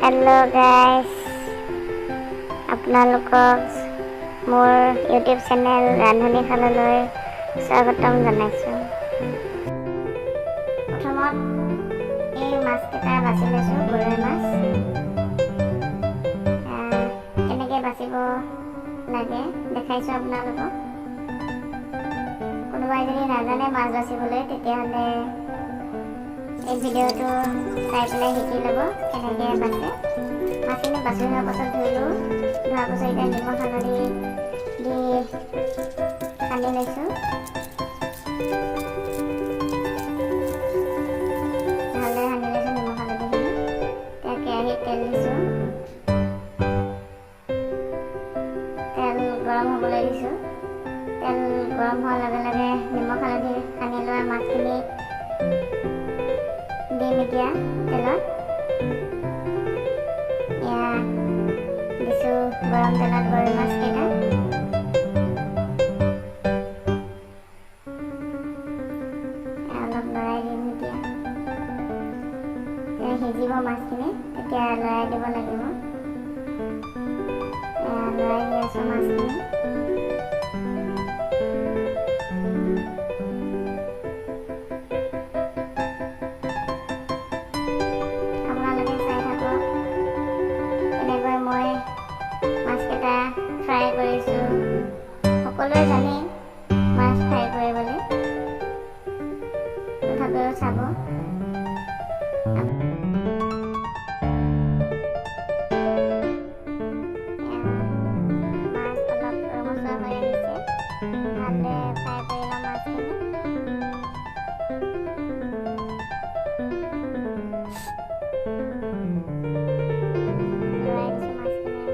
Hello' guys, আপোনালোকক মোৰ YouTube channel ৰান্ধনীশালালৈ স্বাগতম জনাইছোঁ। প্ৰথমত এই মাছকেইটা বাছি লৈছোঁ, গৰৈ মাছ। কেনেকৈ বাচিব লাগে দেখাইছোঁ আপোনালোকক। কোনোবাই যদি নাজানে মাছ বাচিবলৈ, তেতিয়াহ'লে এই ভিডিঅ'টো চাই পেলাই শিকি ল'ব কেনেকৈ বাচে। মাছখিনি বাছি হোৱাৰ পাছত ধুলোঁ। ধোৱাৰ পাছত এতিয়া নিমখ হালধি দি সানি লৈছোঁ। ভালদৰে সানি লৈছোঁ নিমখ হালধিখিনি। এতিয়া কেৰাহীত তেল দিছোঁ। তেল গৰম হ'বলৈ দিছোঁ। তেল গৰম হোৱাৰ লগে লগে নিমখ হালধি সানি লোৱা মাছখিনি দিম এতিয়া তেলত। এয়া দিছোঁ গৰম তেলত গৰৈ মাছকেইটা। অলপ লৰাই দিম এতিয়া সিজিব মাছখিনি, তেতিয়া লৰাই দিব লাগিব। লৰাই দি আছোঁ মাছখিনি। আপোনালোকে চাই থাকক কেনেকৈ মই মাছকেইটা ফ্ৰাই কৰিছোঁ। সকলোৱে জানেই মাছ ফ্ৰাই কৰিবলৈ, তথাপিও চাব। মাছ অলপ ৰঙচুৱা হৈ আহিছে। ভালদৰে ফ্ৰাই কৰি ল'ম মাছখিনি। লৰাই দিছোঁ মাছখিনি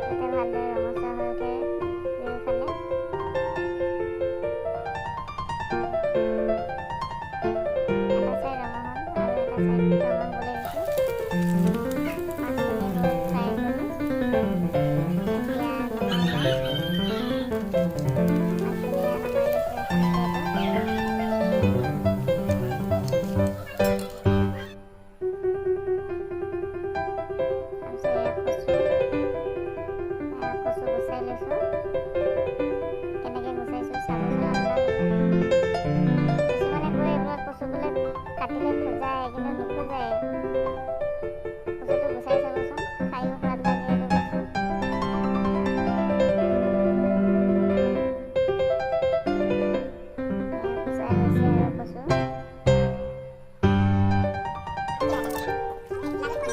যাতে ভালদৰে ৰঙচুৱা হৈ উঠে দুয়োফালে। এটা চাইড ৰঙা হ'ল আৰু এটা চাইড ৰঙা হ'বলৈ দিছোঁ। মাছখিনি বহুত ফ্ৰাই কৰিলোঁ। এতিয়া নমাই লওঁ। মাছখিনি নমাই লৈছোঁ এখন প্লেটত। কচু গুচাই লৈছোঁ। কেনেকৈ গুচাইছোঁ চাবচোন আপোনালোকে। কিছুমানে কয় এইবোৰত কচু বোলে কাটিলে খজায়, কিন্তু নোখোজায়। কচুটো গুচাই চাবচোন, খায়ো সোৱাদ লাগে এইটো কচু। গুচাই হৈছে আৰু কচু।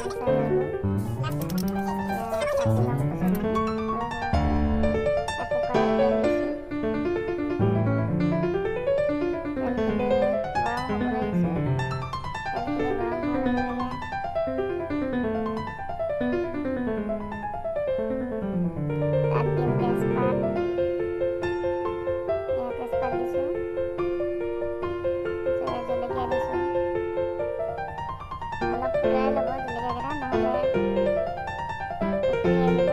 গুচাই হৈ গ'ল। কাটি ল'ম কচুখিনি সৰু সৰুকৈ। কুকাৰত তেল দিছোঁ। তেলখিনি গৰম হ'বলৈ দিছোঁ। তেলখিনি গৰম হোৱাৰ লগে লগে তাত দিম তেজপাত। তেজপাত দিছোঁ। জলকীয়া দিছোঁ। অলপ ফুৰাই ল'ব জলকীয়াকেইটা, নহ'লে উতলি আহিব,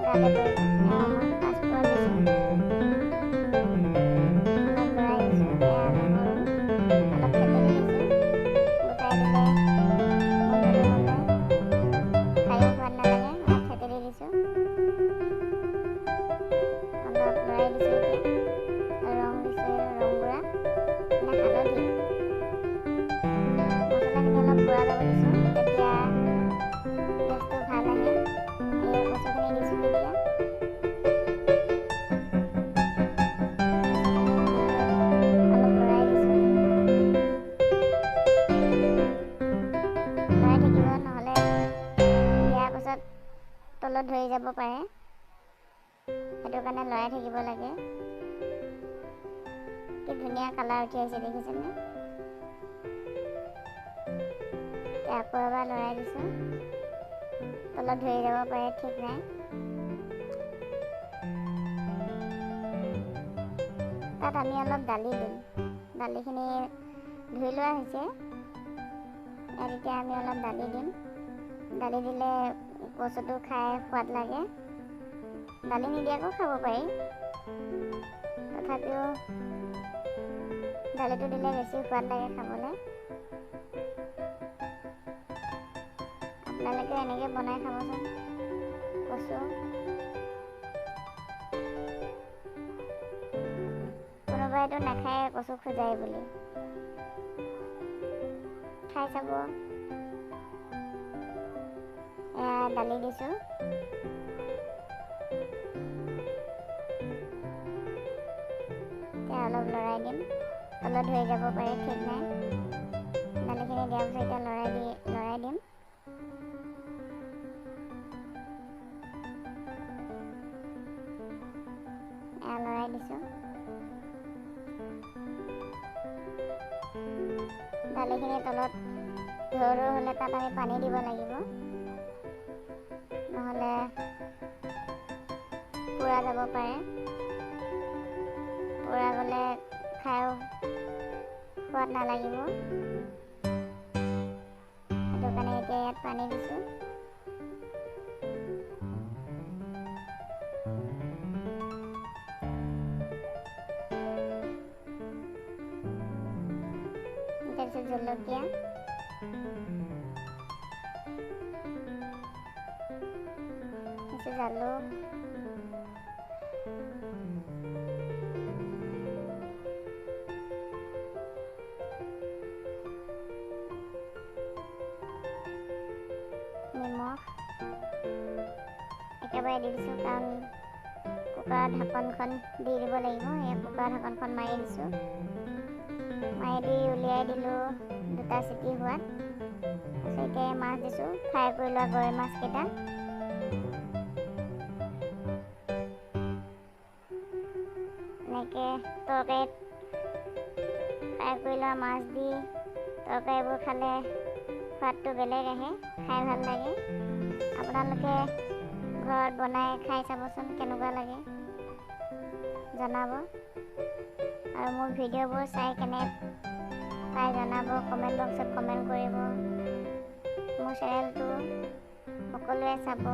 গাতে পৰিব। মই পাঁচফোৰণ দিছোঁ। অলপ লৰাই দিছোঁ। নহৰু অলপ থেতেলি দিছোঁ। গোটাই দিলে গোন্ধটো নোলায়, খায়ো সোৱাদ নালাগে। অলপ থেতেলি দিছোঁ। অলপ লৰাই দিছোঁ এতিয়া। ৰং দিছোঁ, ৰং গুড়া মানে হালধি। মছলাখিনি অলপ গুড়া ল'ব দিছোঁ, তেতিয়া টেষ্টটো ভাল আহে। এই কচুখিনি দিছোঁ এতিয়া। অলপ লৰাই দিছোঁ। লৰাই থাকিব, নহ'লে দিয়াৰ পাছত তলত ধৰি যাব পাৰে। সেইটো কাৰণে লৰাই থাকিব লাগে। কি ধুনীয়া কালাৰ উঠি আহিছে দেখিছেনে? এতিয়া আকৌ এবাৰ লৰাই দিছোঁ। তলত ধৰি যাব পাৰে, ঠিক নাই। তাত আমি অলপ দালি দিম। দালিখিনি ধুই লোৱা হৈছে। ইয়াত এতিয়া আমি অলপ দালি দিম। দালি দিলে কচুটো খাই সোৱাদ লাগে। দালি নিদিয়াকৈও খাব পাৰি, তথাপিও দালিটো দিলে বেছি সোৱাদ লাগে খাবলৈ। আপোনালোকে এনেকৈ বনাই খাবচোন কচু। কোনোবাইতো নাখায় কচু খোজাই বুলি, খাই চাব। এয়া দালি দিছোঁ, এতিয়া অলপ লৰাই দিম, তলত ধৰি যাব পাৰে ঠিক নাই। দালিখিনি দিয়াৰ পিছত এতিয়া লৰাই দিম। এয়া লৰাই দিছোঁ। দালিখিনি তলত ধৰো হ'লে তাত আমি পানী দিব লাগিব, নহ'লে পুৰা যাব পাৰে। পুৰা গ'লে খায়ো সোৱাদ নালাগিব, সেইটো কাৰণে এতিয়া ইয়াত পানী দিছোঁ। তাৰপিছত জলকীয়া, জালুক, নিমখ একেবাৰে দি দিছোঁ, কাৰণ কুকাৰৰ ঢাকনখন দি দিব লাগিব। এই কুকাৰৰ ঢাকনখন মাৰি দিছোঁ, মাৰি দি উলিয়াই দিলোঁ 2টা চিটি হোৱাত। তাৰপিছত এতিয়া মাছ দিছোঁ, ফ্ৰাই কৰি লোৱা গৰৈ মাছকেইটা। এনেকৈ তৰকাৰীত ফ্ৰাই কৰি লোৱা মাছ দি তৰকাৰীবোৰ খালে সোৱাদটো বেলেগ আহে, খাই ভাল লাগে। আপোনালোকে ঘৰত বনাই খাই চাবচোন কেনেকুৱা লাগে, জনাব। আৰু মোৰ ভিডিঅ'বোৰ চাই কেনে পাই জনাব, কমেণ্ট বক্সত কমেণ্ট কৰিব। মোৰ চেনেলটো সকলোৱে চাব,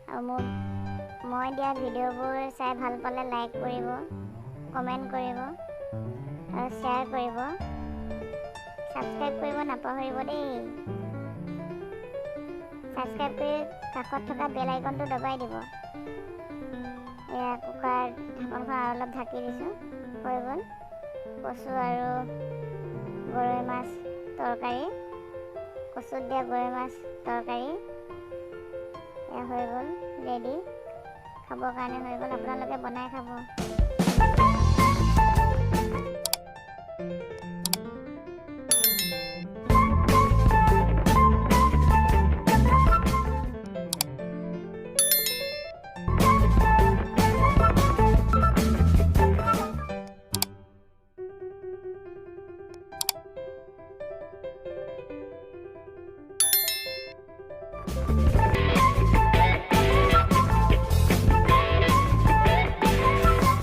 আৰু মই দিয়া ভিডিঅ'বোৰ চাই ভাল পালে লাইক কৰিব, কমেণ্ট কৰিব আৰু শ্বেয়াৰ কৰিব। ছাবস্ক্ৰাইব কৰিব নাপাহৰিব দেই। ছাবস্ক্ৰাইব কৰি কাষত থকা বেল আইকনটো দবাই দিব। এয়া কুকাৰ ঢাকনখন আৰু অলপ ঢাকি দিছোঁ, হৈ গ'ল কচু আৰু গৰৈ মাছ তৰকাৰী, কচুত দিয়া গৰৈ মাছ তৰকাৰী। এয়া হৈ গ'ল ৰেডি, খাবৰ কাৰণে হৈ গ'ল। আপোনালোকে বনাই খাব।